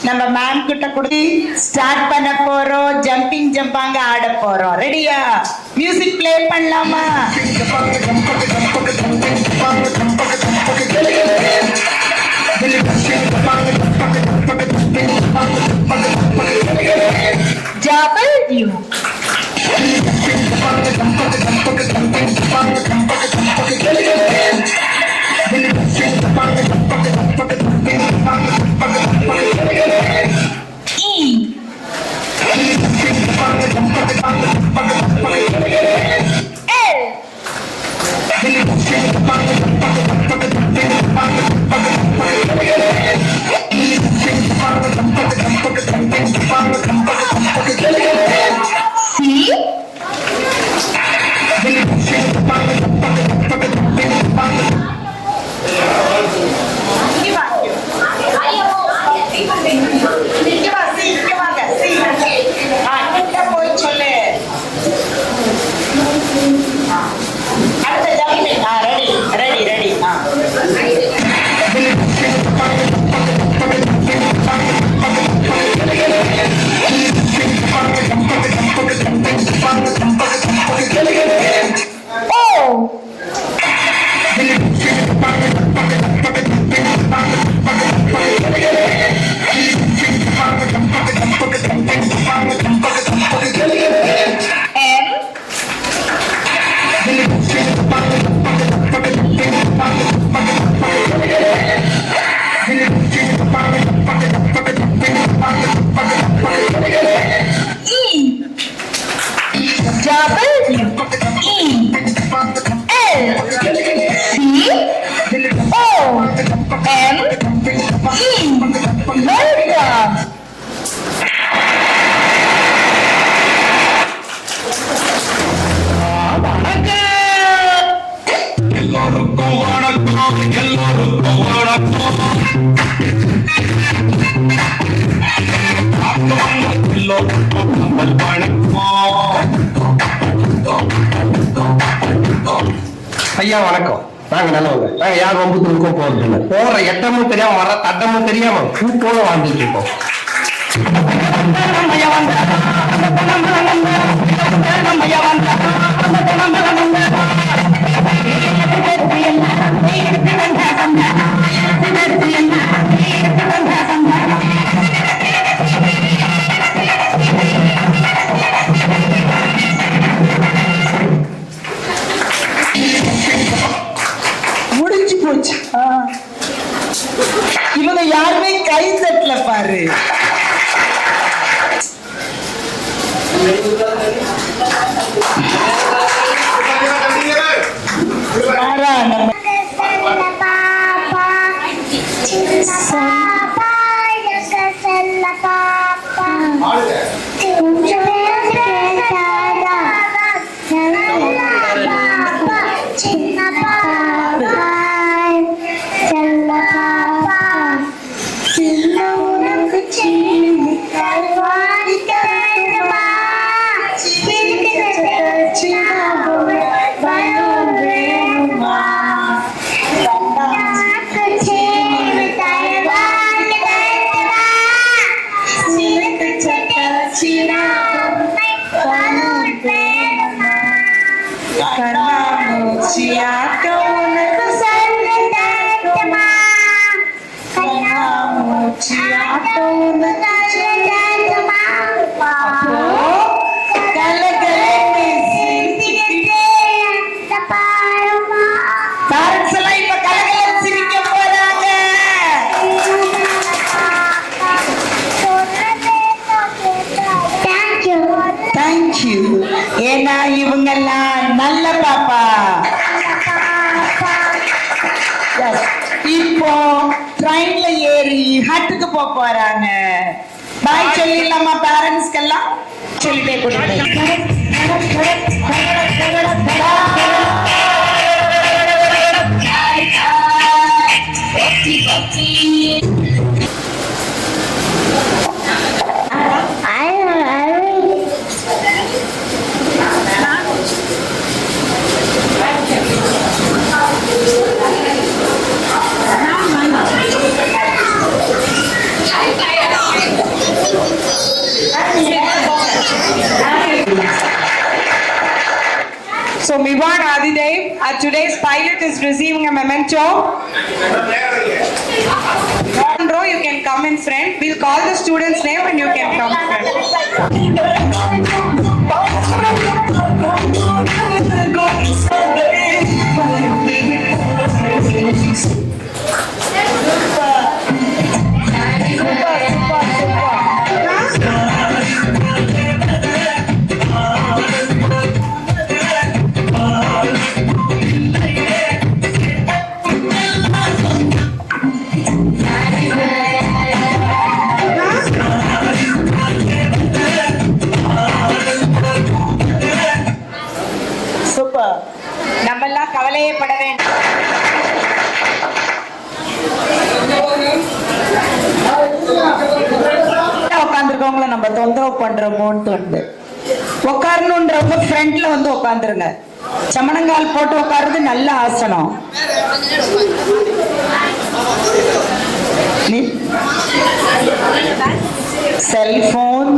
நம்ம மேம் கிட்ட கொடுத்து ஸ்டார்ட் பண்ண போறோம். ஜம்பிங் ஜம்பாங்க ஆட போறோம். ரெடியா? மியூசிக் ப்ளே பண்ணலாமா? W ஐயா வணக்கம். நாங்க நல்லவங்க. நாங்க யார் வம்புக்கும் போறது போற எட்டமும் தெரியாம வர தட்டமும் தெரியாம பூப்போல வாழ்ந்துட்டு இருக்கோம். முடிஞ்சு போச்சு. இவங்க யாருமே கை தட்டல பாரு. ஏன்னா இவங்கெல்லாம் நல்ல பாப்பா. Yes. இப்போ ட்ரெயின்ல ஏறி ஹட்டுக்கு போறாங்க. பாய் சொல்லிடலாமா பேரண்ட்ஸ்க்கெல்லாம்? சொல்லிட்டே கொடுங்க. So Mivan Adidev, today's pilot is receiving a memento. One row, you can come in front. We'll call the student's name and you can come super. நம்மெல்லாம் கவலையே பட வேண்டாம். உட்காந்துருக்கவங்கள நம்ம தொந்தரவு பண்றோமோன்னு தோணுது. உட்காரணுன்றவங்க ஃப்ரண்ட்ல வந்து உட்காந்துருங்க. சமணங்கால் போட்டு உட்காருறது நல்ல ஆசனம். செல்போன்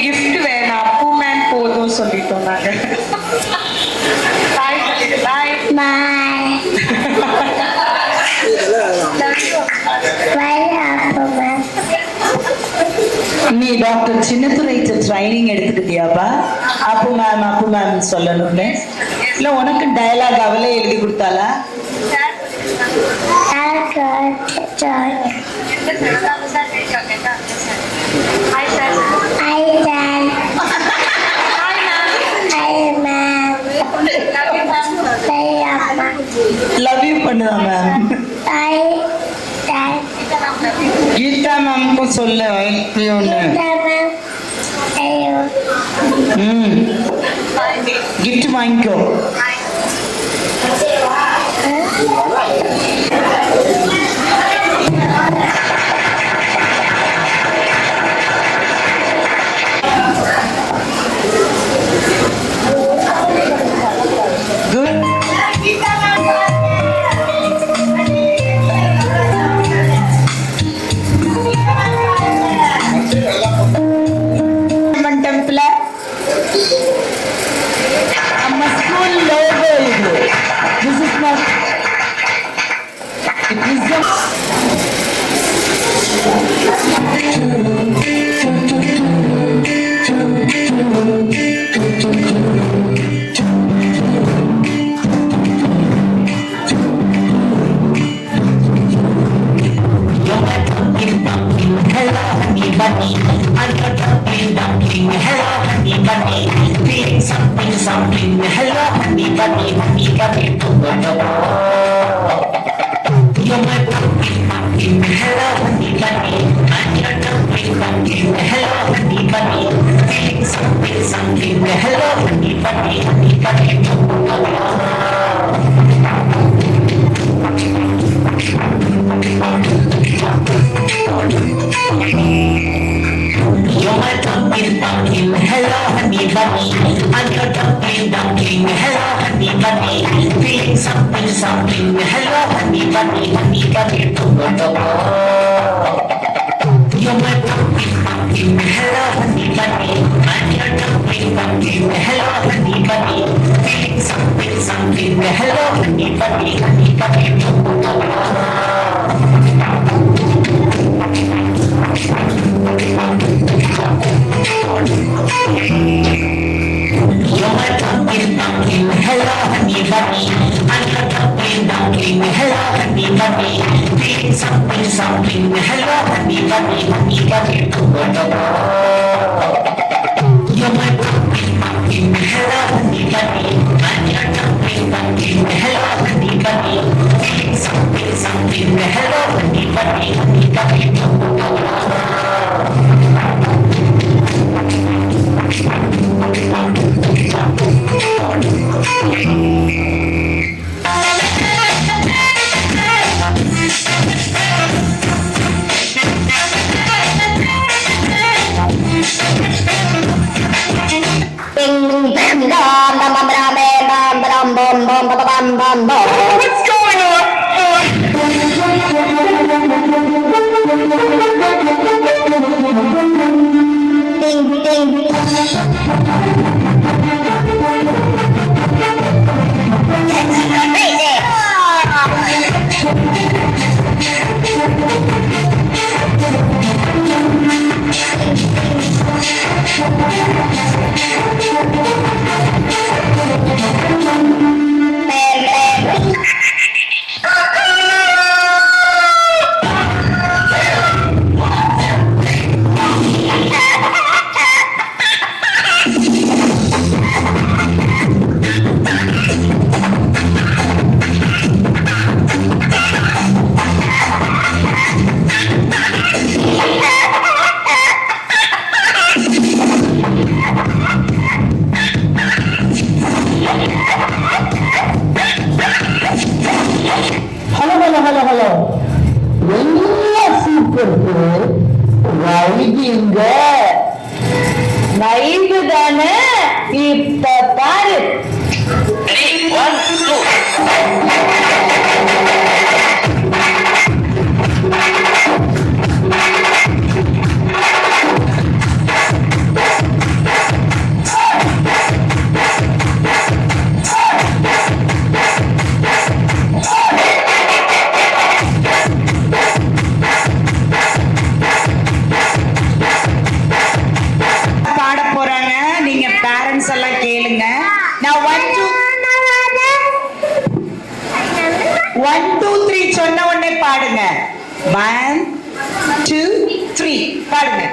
gift வேணாம், அப்பு மேன் போதும் சொல்லிட்டோம் நாங்க. Bye. நீ டாக்டர் சின்னத்துரைக்கு ட்ரைனிங் எடுத்துக்கிட்டியாப்பா? அப்பு மேம் சொல்லணும்னு இல்ல உனக்கு டயலாக் அவளே எழுதி கொடுத்தாளா? லவ் யூ பண்ணுவா மேம். கீதா மேம்க்கும் சொல்லு கிஃப்ட் வாங்கிக்கோ. டெம்பிள் நம்ம ஸ்கூல் லோகோ இது. This is not. It is something. Hello, honey bunny, to the door. You're my pumpkin. Hello, honey bunny, I'm your dumpling pumpkin. Hello, honey bunny, feeling something. You're my dumpling, dumpling, hello honey bunny. I'm your dumpling, dumpling, hello honey bunny. Feeling something, something, hello honey bunny, honey bunny, tumbo tumbo. You're my dumpling, dumpling, hello honey bunny. I'm your dumpling, dumpling, hello honey bunny. Feeling something, something, hello honey bunny, honey bunny, tumbo tumbo. You're my dumpling, dumpling, hello honey bunny. I'm your dumpling, dumpling, hello honey bunny. Feeling something, something, hello honey bunny, honey bunny, tumbo tumbo. You're my dumpling, dumpling, hello honey bunny. I'm your dumpling, dumpling, hello honey bunny. Feeling something, something, hello honey bunny, honey bunny, tumbo tumbo. What's going on? Hello எல்லாம் super வைகிங்க wagyu தானே இப்ப பாரு. Ready? 1, 2. பாட போறாங்க, நீங்க parents எல்லாம் கேளுங்க. நான் 1 2 3 சொன்ன உடனே பாடுங்க. 1 2 3 பாடுங்க.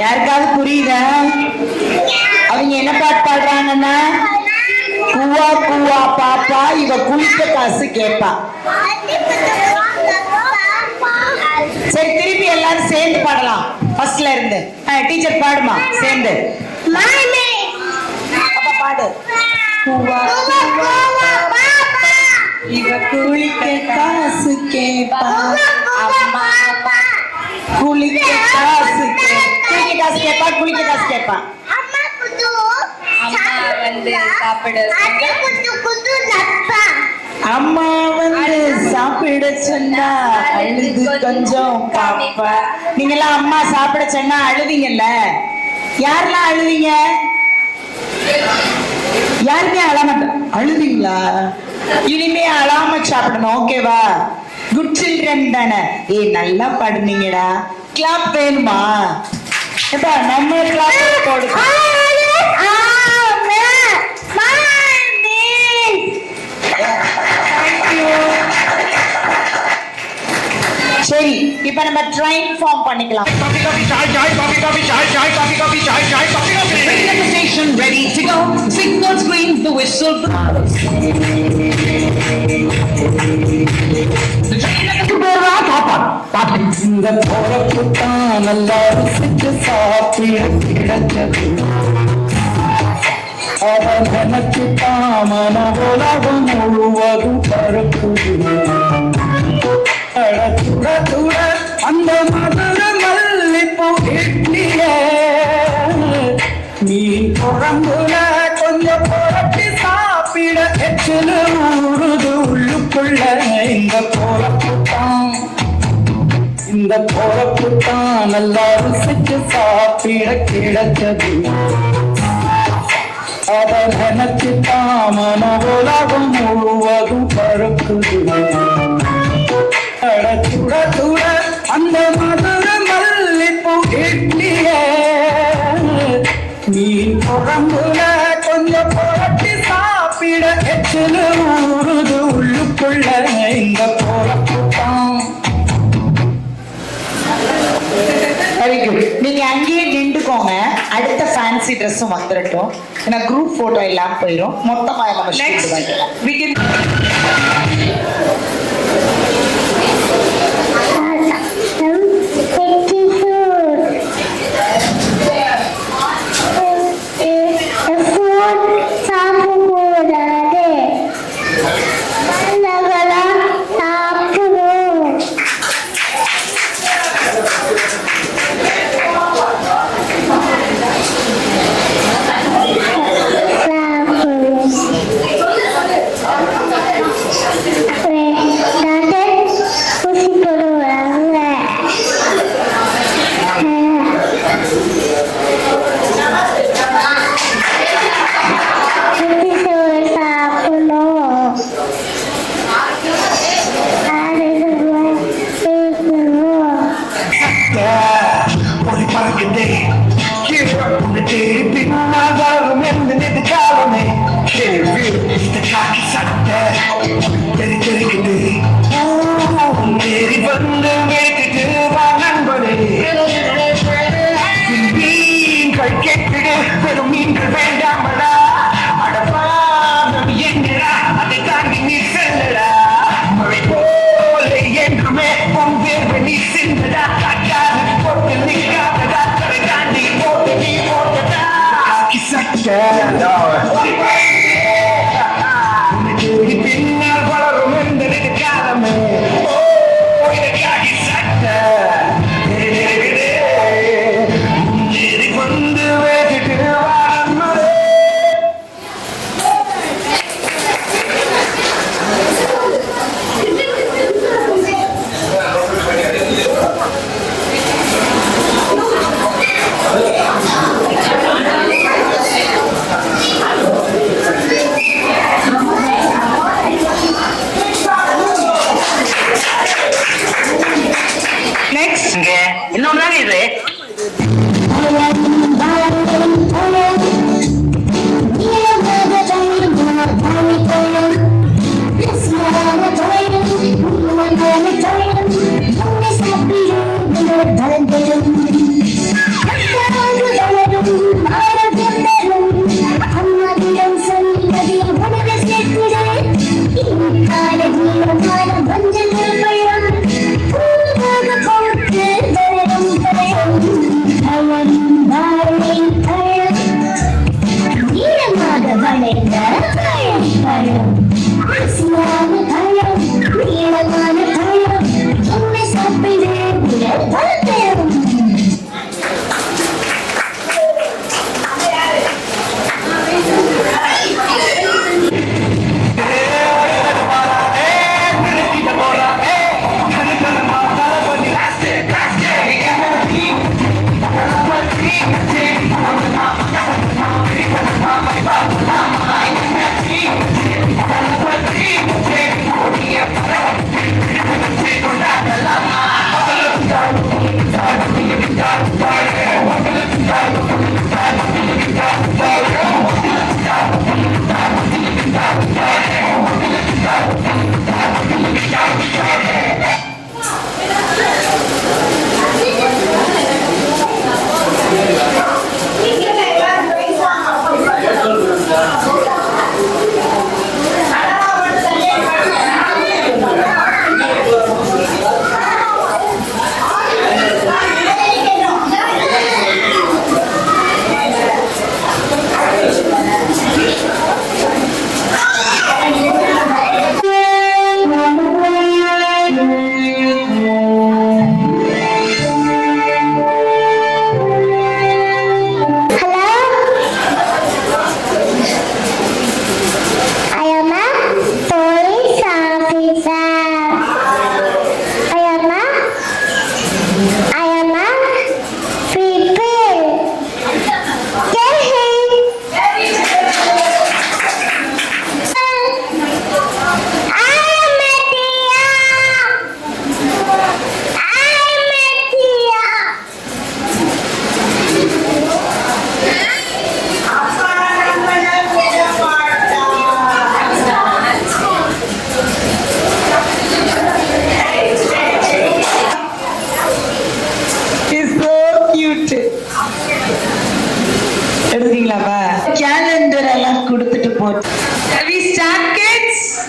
யாருக்காவது புரியுதா? அவங்க என்ன பாட்டு பாடுறாங்கன்னா, குவா குவா பாப்பா இவ குளிக்க காசு கேப்பா. சரி, திருப்பி எல்லாரும் சேர்ந்து பாடலாம். ஃபர்ஸ்ட்ல இருந்து டீச்சர் பாடுமா சேர்ந்து. அப்ப பாடு. குவா குவா இவ குளிக்க காசு கேப்பா. அம்மா குளிக்க காசு கேப்பா, குளிக்க காசு கேப்பா. அம்மா வந்து சாப்பிட சொன்னா அழுது கொஞ்சம் பாப்பா. நீங்க எல்லாம் அம்மா சாப்பிட சொன்னா அழுவீங்கல்ல? யாரெல்லாம் அழுவீங்க? யாருமே அழாம அழுவீங்களா? இனிமே அழாம சாப்பிடணும், ஓகேவா? குட் சில்ட்ரன் தானே. நல்லா பாடுனீங்கடா. கிளாப் வேணுமா? நம்ம கிளாப் போடுங்க. சரி, ட்ரைன் ஃபார்ம் பண்ணிக்கலாம். Ready the station, ready to go. Signal screen, the whistle blows. The train at the இந்த போறப்புத்தான் நல்லா ருசிச்சு சாப்பிட கிடைச்சது. அத நினைச்சுதான் மன உலகம் முழுவதும் பறக்குது. சுட சுட அந்த மதுர மல்லிப்பூ இட்லிய மீன் குழம்புல கொஞ்சம் புரட்டி சாப்பிட எச்சில ஊறுது உள்ளுக்குள்ள. இந்த போறப்புத்தான் நல்லா ருசிச்சு சாப்பிட கிடைச்சது. அத நினைச்சுதான் மன உலகம் முழுவதும் பறக்குது. சுட சுட அந்த மதுர மல்லிப்பூ இட்லிய மீன் குழம்புல கொஞ்சம் புரட்டி சாப்பிட எச்சில ஊறுது உள்ளுக்குள்ள. இந்த போறப்புத்தான். Very good. நீங்க அங்கேயே நின்றுக்கோங்க. அடுத்த ஃபேன்சி ட்ரெஸ்ஸும் வந்துடட்டும். ஏன்னா குரூப் போட்டோ எல்லாம் போயிடும். மொத்தமா நம்ம Next, we can.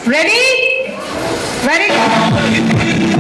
Ready? Very good.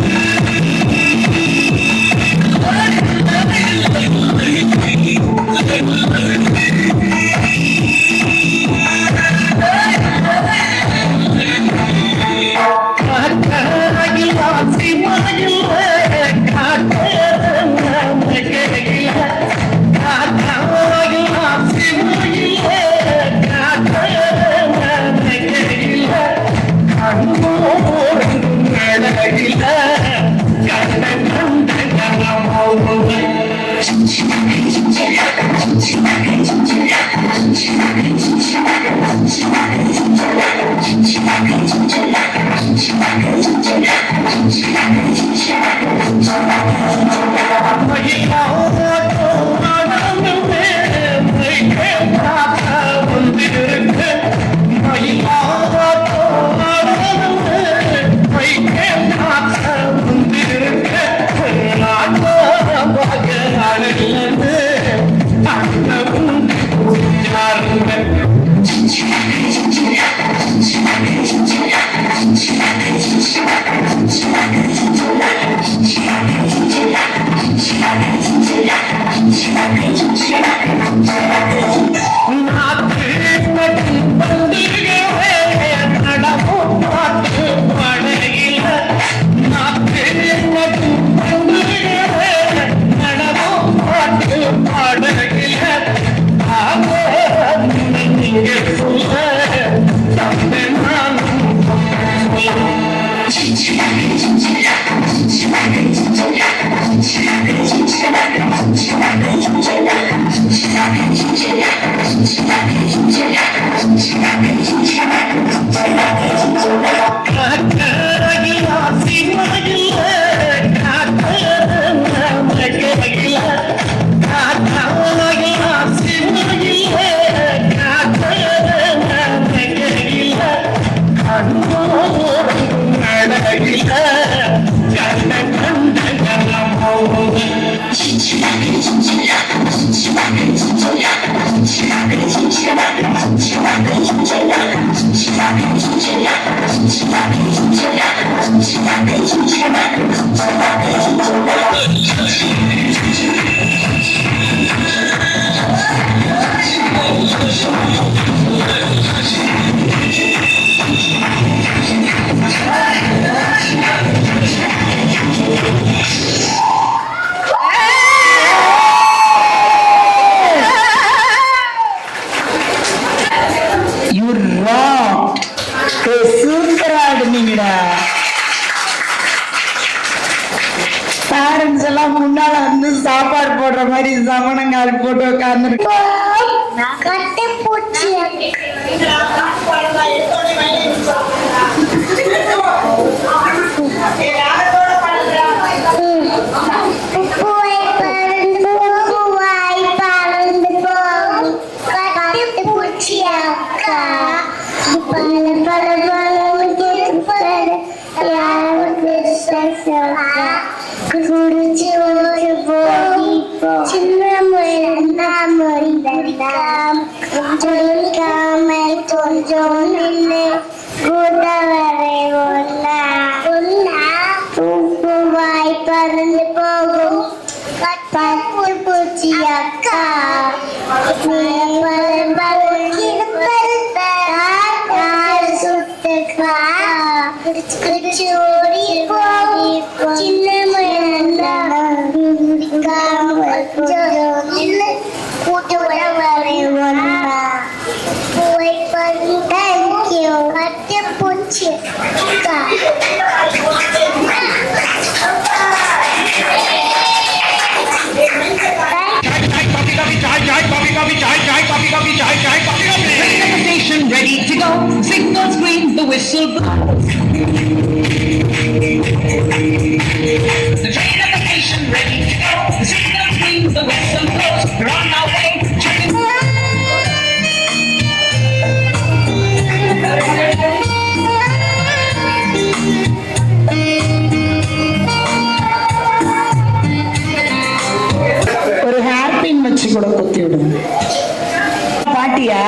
சூப்பரா ஆடுனீங்கடா. பேரண்ட்ஸ் எல்லாம் முன்னால வந்து சாப்பாடு போடுற மாதிரி சமணங்கால் போட்டு உட்கார்ந்து ready to go. Signals green, the whistle blows. The train of the station ready to go. The signals green, the whistle blows. We're on our way. ஒரு ஹேர் பின் வச்சு கூட குத்தி விடுங்க. பாட்டியா?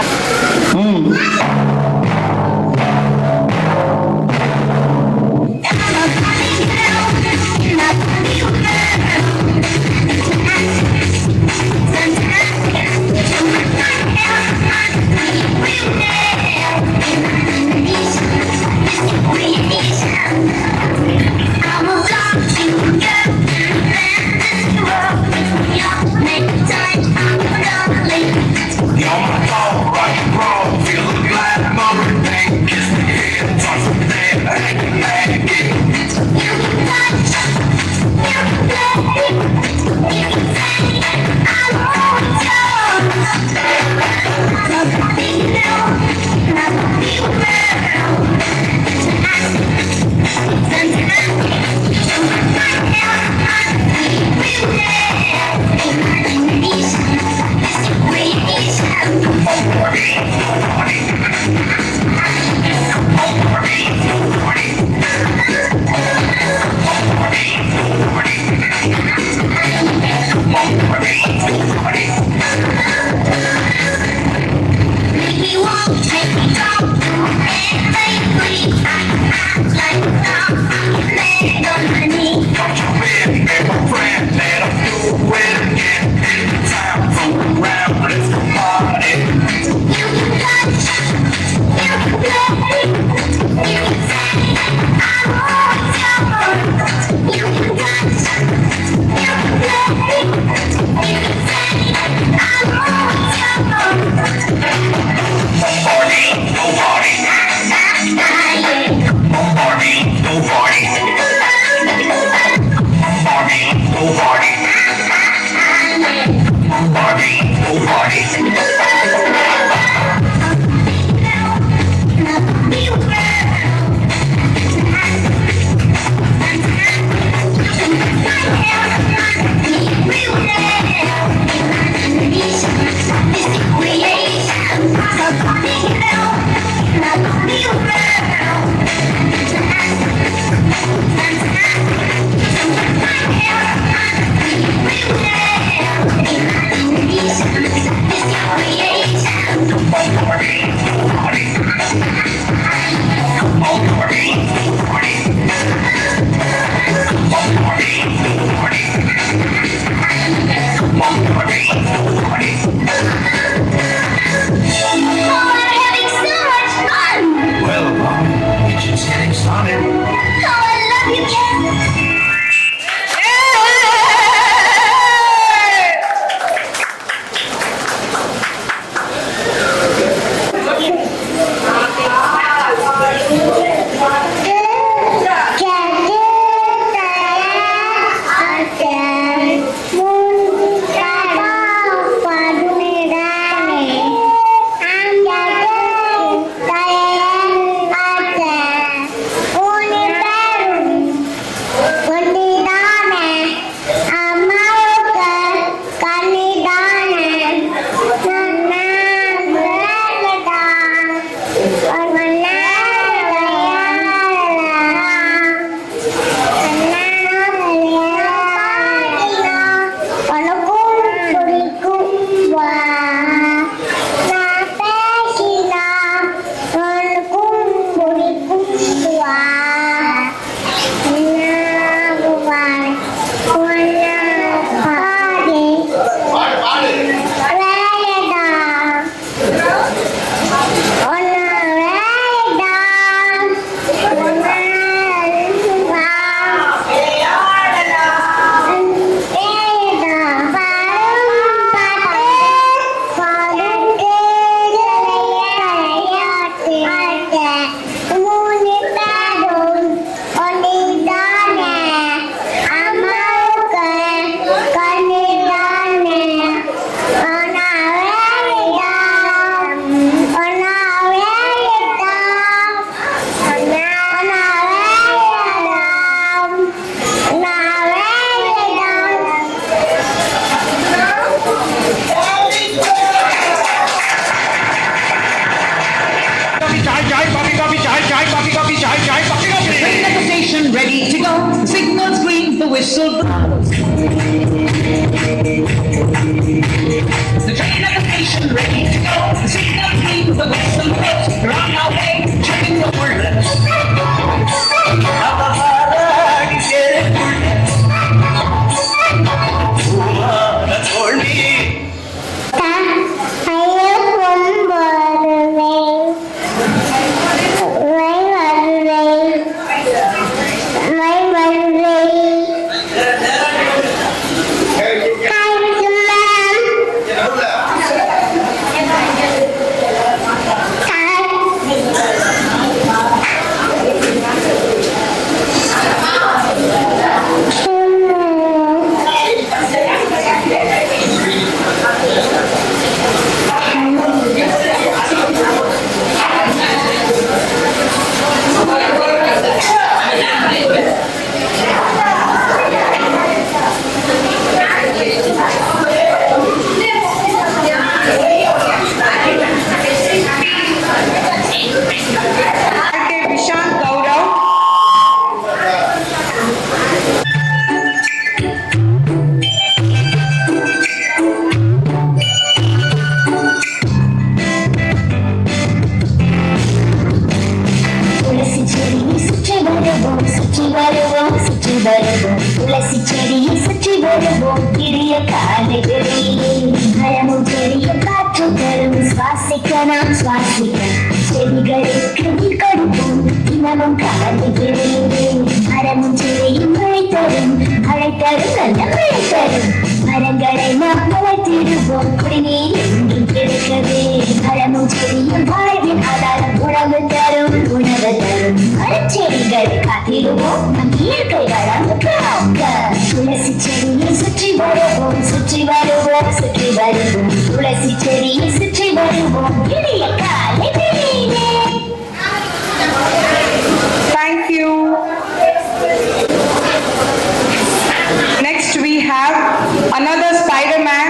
Ready to go, signals green, the whistle blows. The train at the station ready to go, the signal green, the whistle blows. We're on our way, checking the orders. வருவோம் சுற்றி வருவோம் துளசி செடியை சுற்றி வருவோம் இடிய காலைகளில் மரமும் பெரிய காற்று தரும் சுவாசிக்க நாம் சுவாசிக்க செடிகளுக்கு நீர் கொடுப்போம் தினமும் காலைகளில் மரமும் செடியும் மழை தரும் நல்ல மழை தரும் மரங்களை நாம் வளர்த்திடுவோம் குடிநீர் என்றும் கிடைக்கவே மரமும் செடியும் வாழ்வின் ஆதாரம் உணவு தரும் மரச்செடிகள் காத்திடுவோம் நம் இயற்கை வளம் காக்க துளசி செடியை சுற்றி வருவோம் சுற்றி வருவோம் சுற்றி வருவோம் துளசி செடியை சுற்றி வருவோம் இளைய காலை வெளியிலே. Thank you. Next we have another Spider-Man,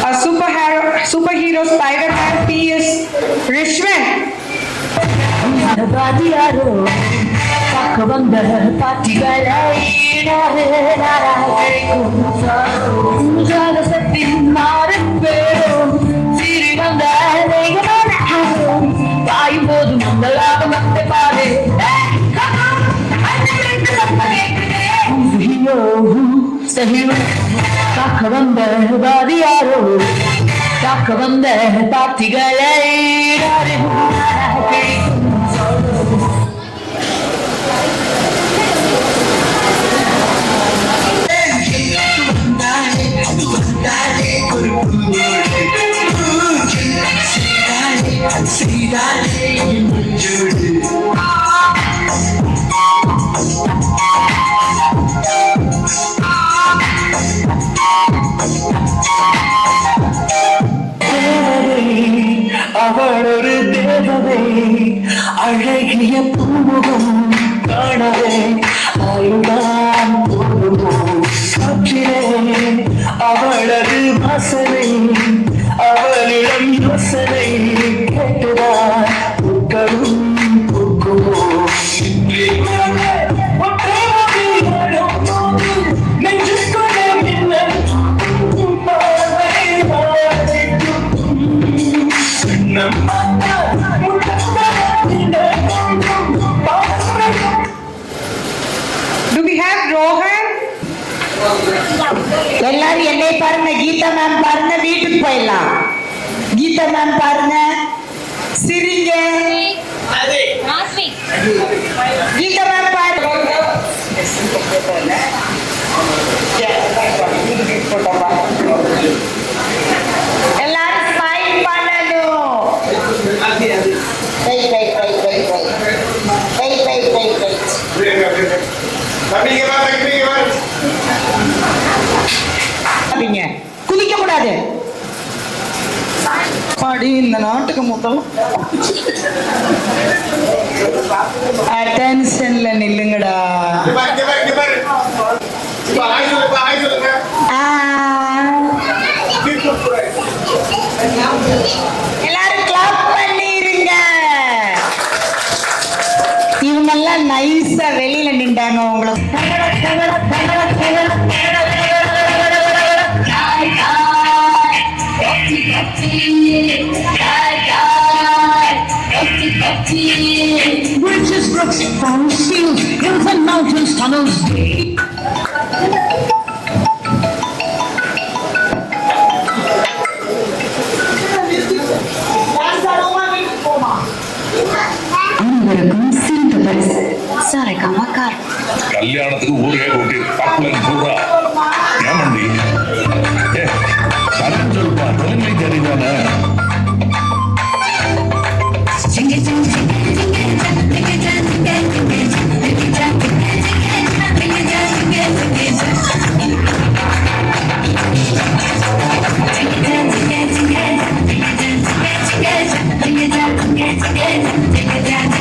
a superhero Spider-Man. He is Rishwan. பாதியாரோ பார்க்க வந்த பாட்டிகளை சத்தின் மாறும் பேரும் சீறி வந்த பாயும் போது மங்களாக மத்த பாரு காக்க வந்த பாதியாரோ காக்க வந்த பாட்டிகளை அவள் ஒரு தேவதை அழகிய பூமுகம் காணவே ஆயுதான் காற்றிலே அவளது வாசனை அவளிடம் யோசனை கேட்டுதான் பூக்களும் பூக்குமோ Do we have Rohan? எல்லாரும் என்னை பாருங்க, கீதா மேம் பாருங்க, வீட்டுக்கு போயிடலாம். கீதா மேம் பாருங்க, சிரிங்க. கீதா மேம் பாருங்க. எல்லாரும் ஸ்மைல் பண்ணணும். குதிக்க கூடாது. பாடி இந்த நாட்டுக்கு முதல் அட்டென்ஷன்ல நில்லுங்கடா. எல்லாரும் கிளாப் பண்ணிருங்க. இவங்கெல்லாம் நைஸா வெளியில நின்றாங்க. உங்களுக்கு bridges, brooks, forests, fields, hills and mountains, tunnels. அனைவருக்கும் சிறந்த பரிசு சாரைக்காம கார். கல்யாணத்துக்கு ஊரே கூட்டி பக்கலன் பூரா ஏமண்டி சரண் சொல்லுப்பா தலைமை தெரியுதானே Together.